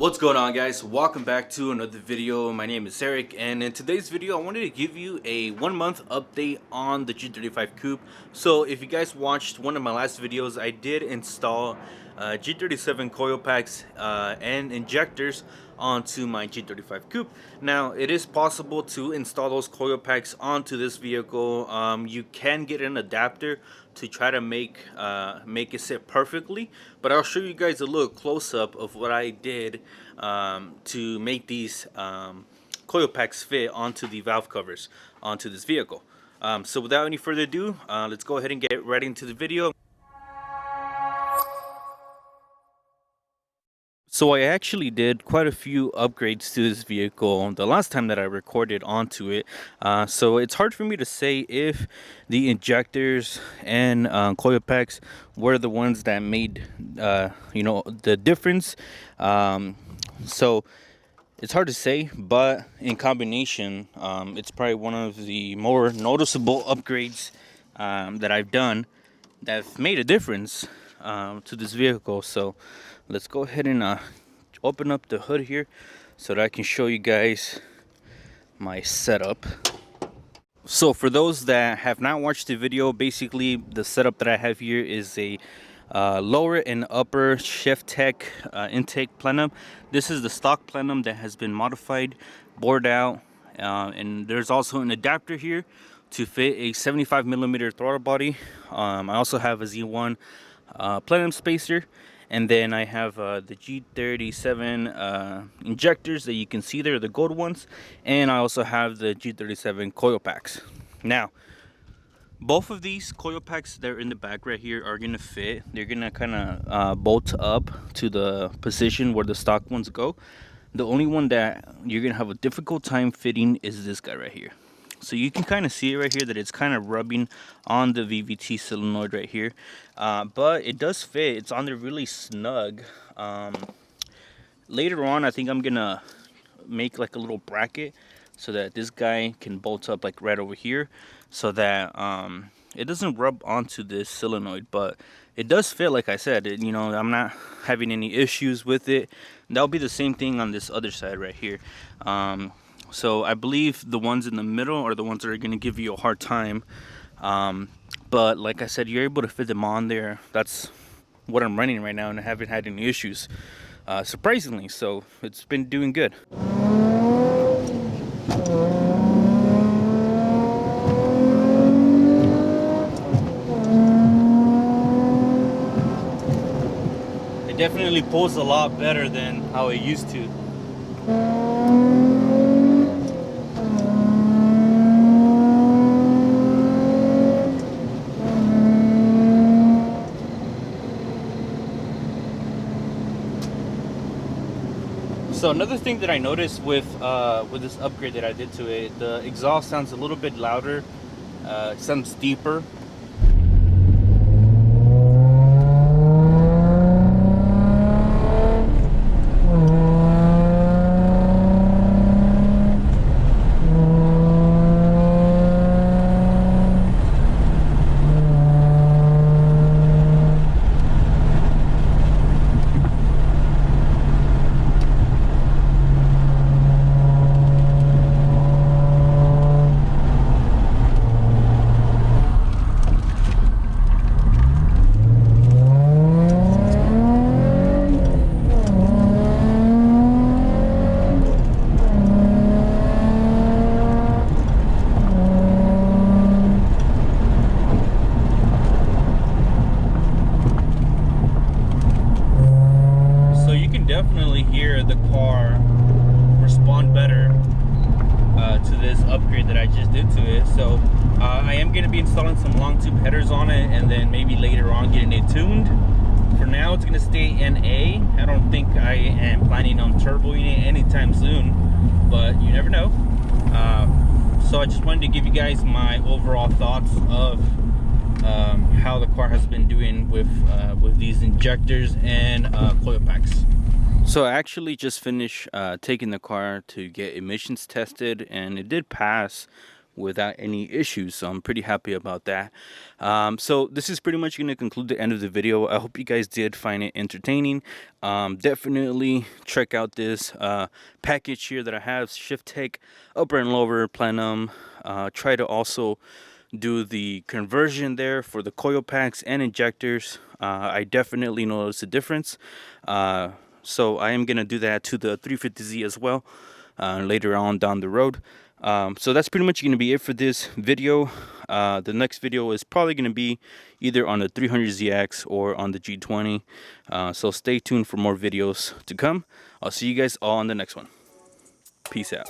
What's going on, guys? Welcome back to another video. My name is Eric, and in today's video I wanted to give you a 1-month update on the G35 Coupe. So if you guys watched one of my last videos, I did install G37 Coilpacks and injectors onto my G35 Coupe. Now it is possible to install those Coilpacks onto this vehicle. You can get an adapter to try to make it sit perfectly, but I'll show you guys a little close-up of what I did to make these Coilpacks fit onto the valve covers onto this vehicle. So without any further ado, let's go ahead and get right into the video. So I actually did quite a few upgrades to this vehicle the last time that I recorded onto it. So it's hard for me to say if the injectors and Coilpacks were the ones that made the difference. So it's hard to say, but in combination, it's probably one of the more noticeable upgrades that I've done that have made a difference to this vehicle. So let's go ahead and open up the hood here so that I can show you guys my setup. So for those that have not watched the video, basically the setup that I have here is a lower and upper shift tech intake plenum. This is the stock plenum that has been modified, bored out, and there's also an adapter here to fit a 75mm throttle body. I also have a Z1 plenum spacer, and then I have the G37 injectors that you can see there, the gold ones, and I also have the G37 Coilpacks. Now both of these Coilpacks that are in the back right here are gonna fit. They're gonna kind of bolt up to the position where the stock ones go. The only one that you're gonna have a difficult time fitting is this guy right here. So you can kind of see it right here that it's kind of rubbing on the VVT solenoid right here, but it does fit. It's on there really snug. Later on, I think I'm gonna make like a little bracket so that this guy can bolt up like right over here, so that it doesn't rub onto this solenoid. But it does fit, like I said. I'm not having any issues with it. That'll be the same thing on this other side right here. So I believe the ones in the middle are the ones that are going to give you a hard time. But like I said, you're able to fit them on there. That's what I'm running right now, and I haven't had any issues, surprisingly. So it's been doing good. It definitely pulls a lot better than how it used to. So another thing that I noticed with this upgrade that I did to it, the exhaust sounds a little bit louder, it sounds deeper. Definitely hear the car respond better to this upgrade that I just did to it. So I am going to be installing some long tube headers on it, and then maybe later on getting it tuned. For now, it's going to stay NA. I don't think I am planning on turboing it anytime soon, but you never know. So I just wanted to give you guys my overall thoughts of how the car has been doing with these injectors and Coilpacks. So I actually just finished taking the car to get emissions tested, and it did pass without any issues, so I'm pretty happy about that. So this is pretty much going to conclude the end of the video. I hope you guys did find it entertaining. Definitely check out this package here that I have, shift take, upper and lower plenum. Try to also do the conversion there for the Coilpacks and injectors. I definitely noticed a difference, so I am going to do that to the 350Z as well later on down the road. So that's pretty much going to be it for this video. The next video is probably going to be either on the 300ZX or on the G20. So stay tuned for more videos to come. I'll see you guys all on the next one. Peace out.